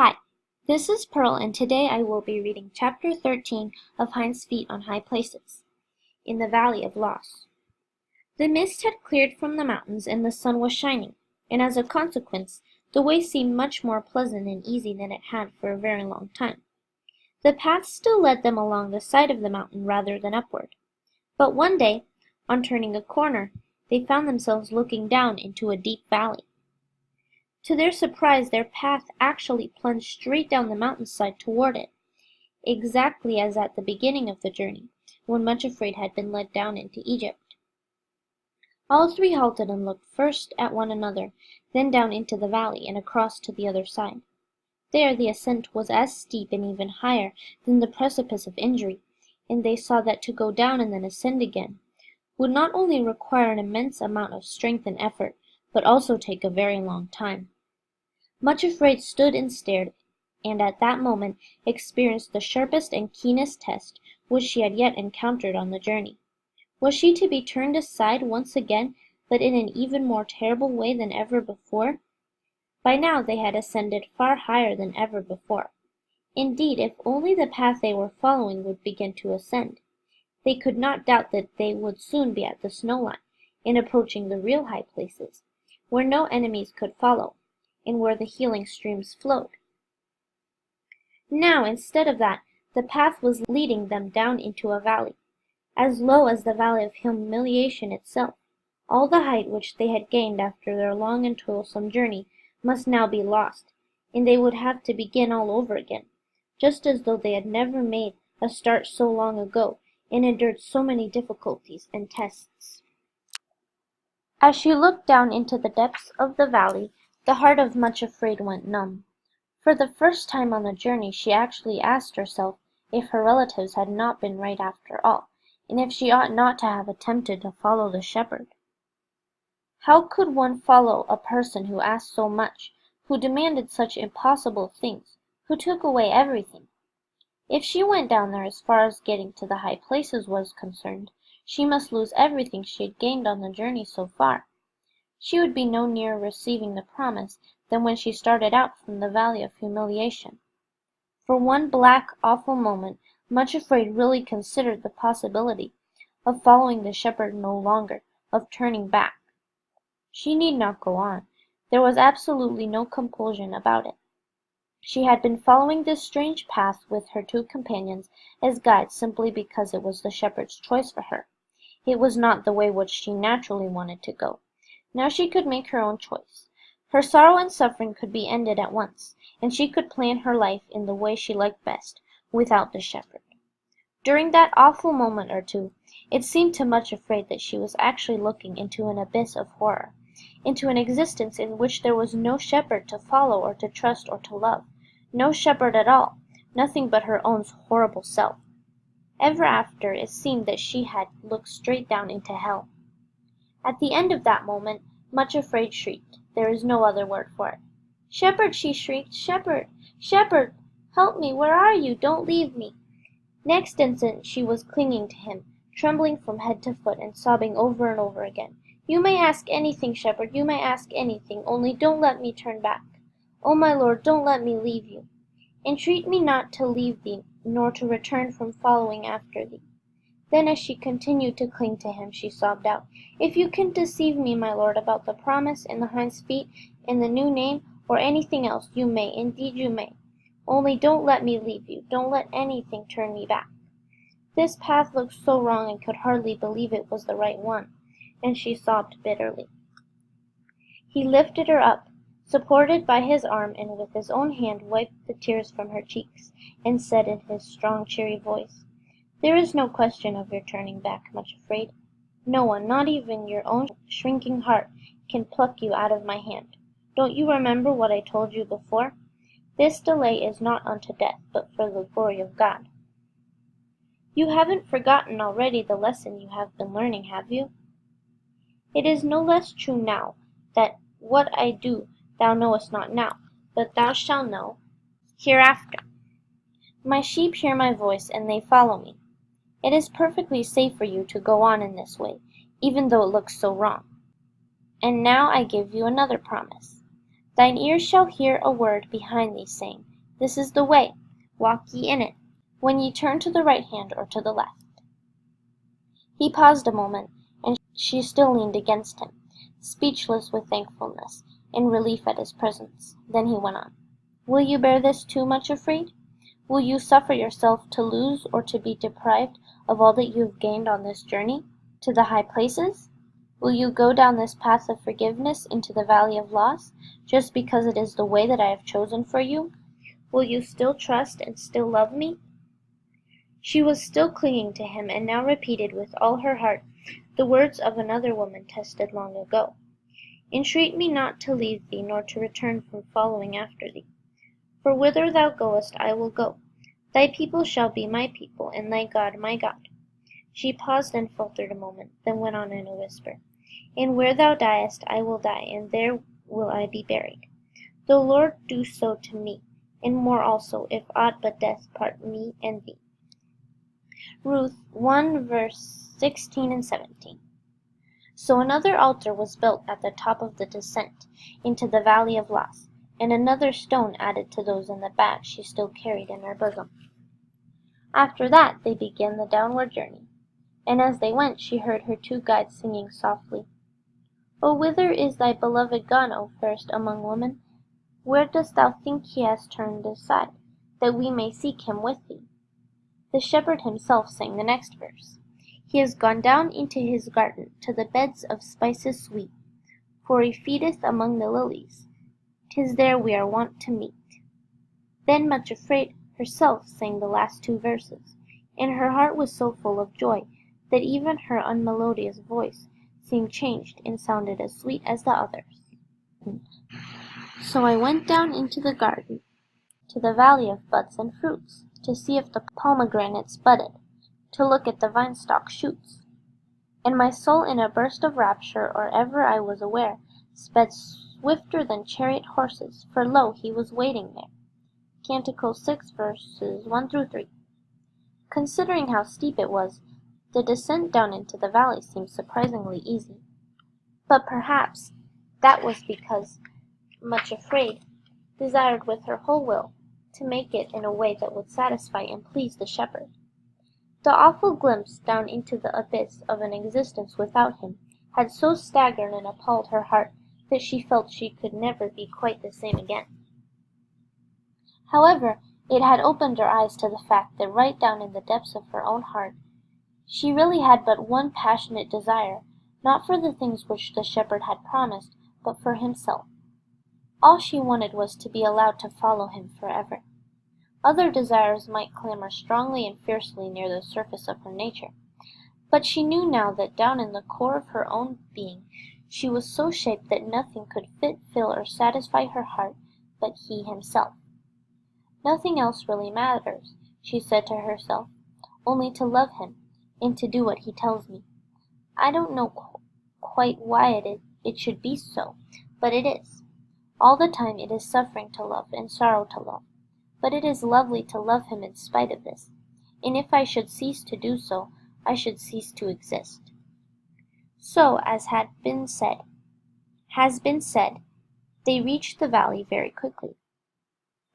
Hi, this is Pearl, and today I will be reading Chapter 13 of Hinds' Feet on High Places, in the Valley of Loss. The mist had cleared from the mountains and the sun was shining, and as a consequence, the way seemed much more pleasant and easy than it had for a very long time. The path still led them along the side of the mountain rather than upward. But one day, on turning a corner, they found themselves looking down into a deep valley. To their surprise, their path actually plunged straight down the mountainside toward it, exactly as at the beginning of the journey, when Much Afraid had been led down into Egypt. All three halted and looked first at one another, then down into the valley and across to the other side. There the ascent was as steep and even higher than the precipice of injury, and they saw that to go down and then ascend again would not only require an immense amount of strength and effort, but also take a very long time. Much Afraid stood and stared, and at that moment experienced the sharpest and keenest test which she had yet encountered on the journey. Was she to be turned aside once again, but in an even more terrible way than ever before? By now they had ascended far higher than ever before. Indeed, if only the path they were following would begin to ascend, they could not doubt that they would soon be at the snow line, and approaching the real high places, where no enemies could follow, and where the healing streams flowed. Now, instead of that, the path was leading them down into a valley, as low as the valley of humiliation itself. All the height which they had gained after their long and toilsome journey must now be lost, and they would have to begin all over again, just as though they had never made a start so long ago and endured so many difficulties and tests. As she looked down into the depths of the valley, the heart of Much Afraid went numb. For the first time on the journey she actually asked herself if her relatives had not been right after all, and if she ought not to have attempted to follow the shepherd. How could one follow a person who asked so much, who demanded such impossible things, who took away everything? If she went down there as far as getting to the high places was concerned, she must lose everything she had gained on the journey so far. She would be no nearer receiving the promise than when she started out from the Valley of Humiliation. For one black, awful moment, Much Afraid really considered the possibility of following the shepherd no longer, of turning back. She need not go on. There was absolutely no compulsion about it. She had been following this strange path with her two companions as guides simply because it was the shepherd's choice for her. It was not the way which she naturally wanted to go. Now she could make her own choice. Her sorrow and suffering could be ended at once, and she could plan her life in the way she liked best, without the shepherd. During that awful moment or two, it seemed to Much Afraid that she was actually looking into an abyss of horror, into an existence in which there was no shepherd to follow or to trust or to love, no shepherd at all, nothing but her own horrible self. Ever after it seemed that she had looked straight down into hell. At the end of that moment, Much Afraid shrieked. There is no other word for it. "Shepherd!" she shrieked. "Shepherd! Shepherd! Help me! Where are you? Don't leave me!" Next instant she was clinging to him, trembling from head to foot, and sobbing over and over again. "You may ask anything, shepherd, you may ask anything, only don't let me turn back. O my Lord, don't let me leave you. Entreat me not to leave thee, nor to return from following after thee." Then as she continued to cling to him, she sobbed out, "If you can deceive me, my Lord, about the promise and the Hinds' feet and the new name, or anything else, you may, indeed you may. Only don't let me leave you, don't let anything turn me back." This path looked so wrong and could hardly believe it was the right one, and she sobbed bitterly. He lifted her up, supported by his arm, and with his own hand wiped the tears from her cheeks, and said in his strong, cheery voice, "There is no question of your turning back, Much Afraid. No one, not even your own shrinking heart, can pluck you out of my hand. Don't you remember what I told you before? This delay is not unto death, but for the glory of God. You haven't forgotten already the lesson you have been learning, have you? It is no less true now, that what I do thou knowest not now, but thou shalt know hereafter. My sheep hear my voice, and they follow me. It is perfectly safe for you to go on in this way, even though it looks so wrong. And now I give you another promise. Thine ears shall hear a word behind thee saying, This is the way, walk ye in it, when ye turn to the right hand or to the left. He paused a moment, and she still leaned against him, speechless with thankfulness and relief at his presence. Then he went on, Will you bear this too much afraid? Will you suffer yourself to lose or to be deprived of all that you have gained on this journey to the high places? Will you go down this path of forgiveness into the valley of loss, just because it is the way that I have chosen for you? Will you still trust and still love me? She was still clinging to him, and now repeated with all her heart the words of another woman tested long ago. Entreat me not to leave thee, nor to return from following after thee. For whither thou goest I will go. Thy people shall be my people, and thy God my God. She paused and faltered a moment, then went on in a whisper. And where thou diest I will die, and there will I be buried. The Lord do so to me, and more also, if aught but death part me and thee. Ruth 1 verse 16 and 17. So another altar was built at the top of the descent into the valley of loss, and another stone added to those in the bag she still carried in her bosom. After that they began the downward journey, and as they went she heard her two guides singing softly, O whither is thy beloved gone, O fairest among women? Where dost thou think he has turned aside, that we may seek him with thee? The shepherd himself sang the next verse. He is gone down into his garden, to the beds of spices sweet, for he feedeth among the lilies. 'Tis there we are wont to meet. Then, much afraid, herself sang the last two verses, and her heart was so full of joy that even her unmelodious voice seemed changed and sounded as sweet as the others. So I went down into the garden, to the valley of buds and fruits, to see if the pomegranates budded, to look at the vine-stalk shoots. And my soul in a burst of rapture, or ever I was aware, sped swifter than chariot horses, for lo, he was waiting there. Canticle 6 verses 1 through 3. Considering how steep it was, the descent down into the valley seemed surprisingly easy. But perhaps that was because, much afraid, desired with her whole will to make it in a way that would satisfy and please the shepherd. The awful glimpse down into the abyss of an existence without him had so staggered and appalled her heart that she felt she could never be quite the same again. However, it had opened her eyes to the fact that right down in the depths of her own heart she really had but one passionate desire, not for the things which the shepherd had promised, but for himself. All she wanted was to be allowed to follow him forever. Other desires might clamor strongly and fiercely near the surface of her nature, but she knew now that down in the core of her own being she was so shaped that nothing could fit, fill, or satisfy her heart but he himself. Nothing else really matters, she said to herself, only to love him, and to do what he tells me. I don't know quite why it should be so, but it is. All the time it is suffering to love and sorrow to love, but it is lovely to love him in spite of this, and if I should cease to do so, I should cease to exist. So, as has been said, they reached the valley very quickly.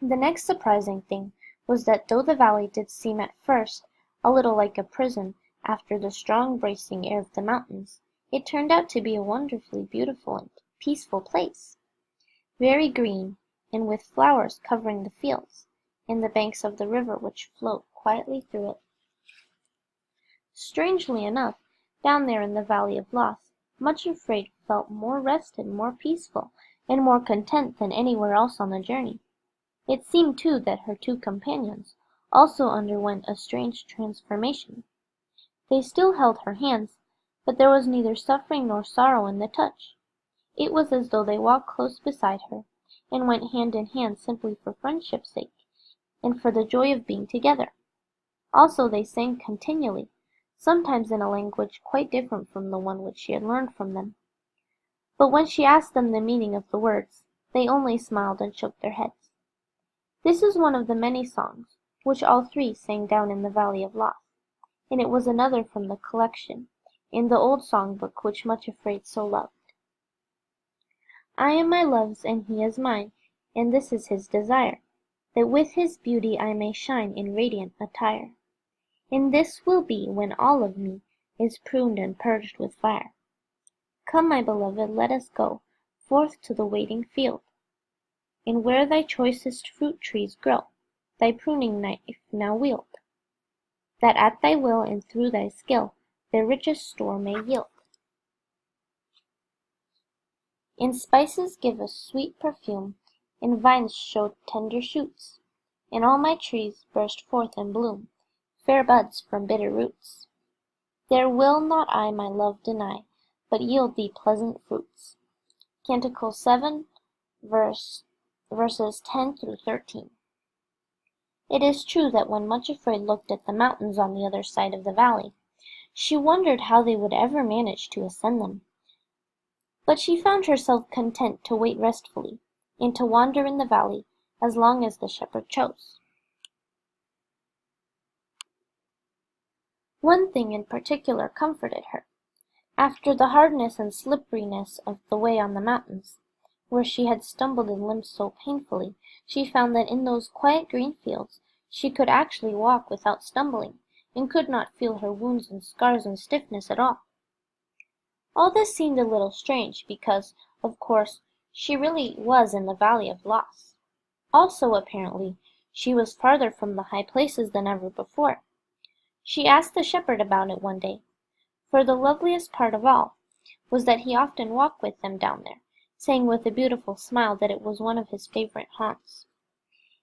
The next surprising thing was that though the valley did seem at first a little like a prison after the strong bracing air of the mountains, it turned out to be a wonderfully beautiful and peaceful place, very green, and with flowers covering the fields, and the banks of the river which flowed quietly through it. Strangely enough, down there in the valley of loss, Much Afraid felt more rested, more peaceful, and more content than anywhere else on the journey. It seemed, too, that her two companions also underwent a strange transformation. They still held her hands, but there was neither suffering nor sorrow in the touch. It was as though they walked close beside her, and went hand in hand simply for friendship's sake, and for the joy of being together. Also they sang continually, sometimes in a language quite different from the one which she had learned from them. But when she asked them the meaning of the words, they only smiled and shook their heads. This is one of the many songs which all three sang down in the valley of loss, and it was another from the collection in the old song-book which Much Afraid so loved. I am my love's, and he is mine, and this is his desire, that with his beauty I may shine in radiant attire. And this will be when all of me is pruned and purged with fire. Come, my beloved, let us go forth to the waiting field, and where thy choicest fruit trees grow, thy pruning knife now wield, that at thy will and through thy skill their richest store may yield. And spices give a sweet perfume, and vines show tender shoots, and all my trees burst forth and bloom, fair buds from bitter roots. There will not I my love deny, but yield thee pleasant fruits. Canticle 7, verses 10 through 13. It is true that when Much Afraid looked at the mountains on the other side of the valley, she wondered how they would ever manage to ascend them. But she found herself content to wait restfully, and to wander in the valley as long as the shepherd chose. One thing in particular comforted her. After the hardness and slipperiness of the way on the mountains, where she had stumbled and limped so painfully, she found that in those quiet green fields she could actually walk without stumbling, and could not feel her wounds and scars and stiffness at all. All this seemed a little strange, because, of course, she really was in the Valley of Loss. Also, apparently, she was farther from the high places than ever before. She asked the shepherd about it one day, for the loveliest part of all was that he often walked with them down there, saying with a beautiful smile that it was one of his favorite haunts.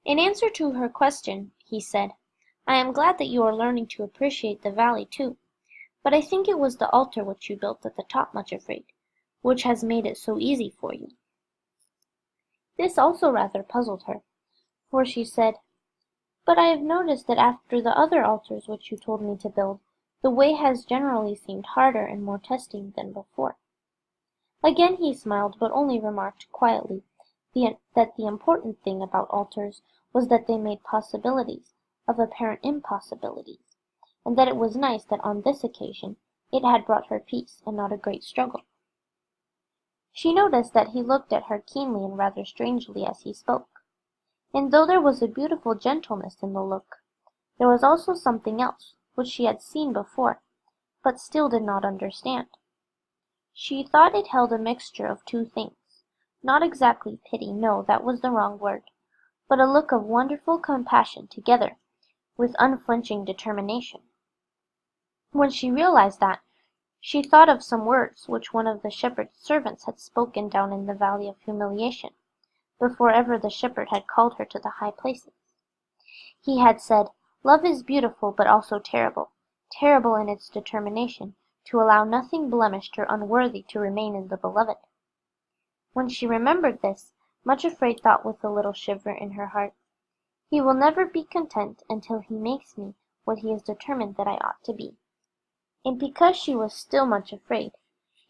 In answer to her question, he said, "I am glad that you are learning to appreciate the valley too, but I think it was the altar which you built at the top, Much Afraid, which has made it so easy for you." This also rather puzzled her, for she said, "But I have noticed that after the other altars which you told me to build, the way has generally seemed harder and more testing than before." Again he smiled, but only remarked quietly that the important thing about altars was that they made possibilities of apparent impossibilities, and that it was nice that on this occasion it had brought her peace and not a great struggle. She noticed that he looked at her keenly and rather strangely as he spoke, and though there was a beautiful gentleness in the look, there was also something else which she had seen before, but still did not understand. She thought it held a mixture of two things, not exactly pity, no, that was the wrong word, but a look of wonderful compassion together with unflinching determination. When she realized that, she thought of some words which one of the shepherd's servants had spoken down in the Valley of Humiliation, before ever the shepherd had called her to the high places. He had said, "Love is beautiful but also terrible, terrible in its determination to allow nothing blemished or unworthy to remain in the beloved." When she remembered this, Much Afraid thought with a little shiver in her heart, "He will never be content until he makes me what he is determined that I ought to be." And because she was still much afraid,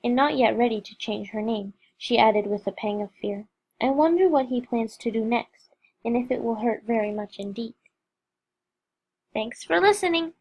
and not yet ready to change her name, she added with a pang of fear, "I wonder what he plans to do next, and if it will hurt very much indeed." Thanks for listening.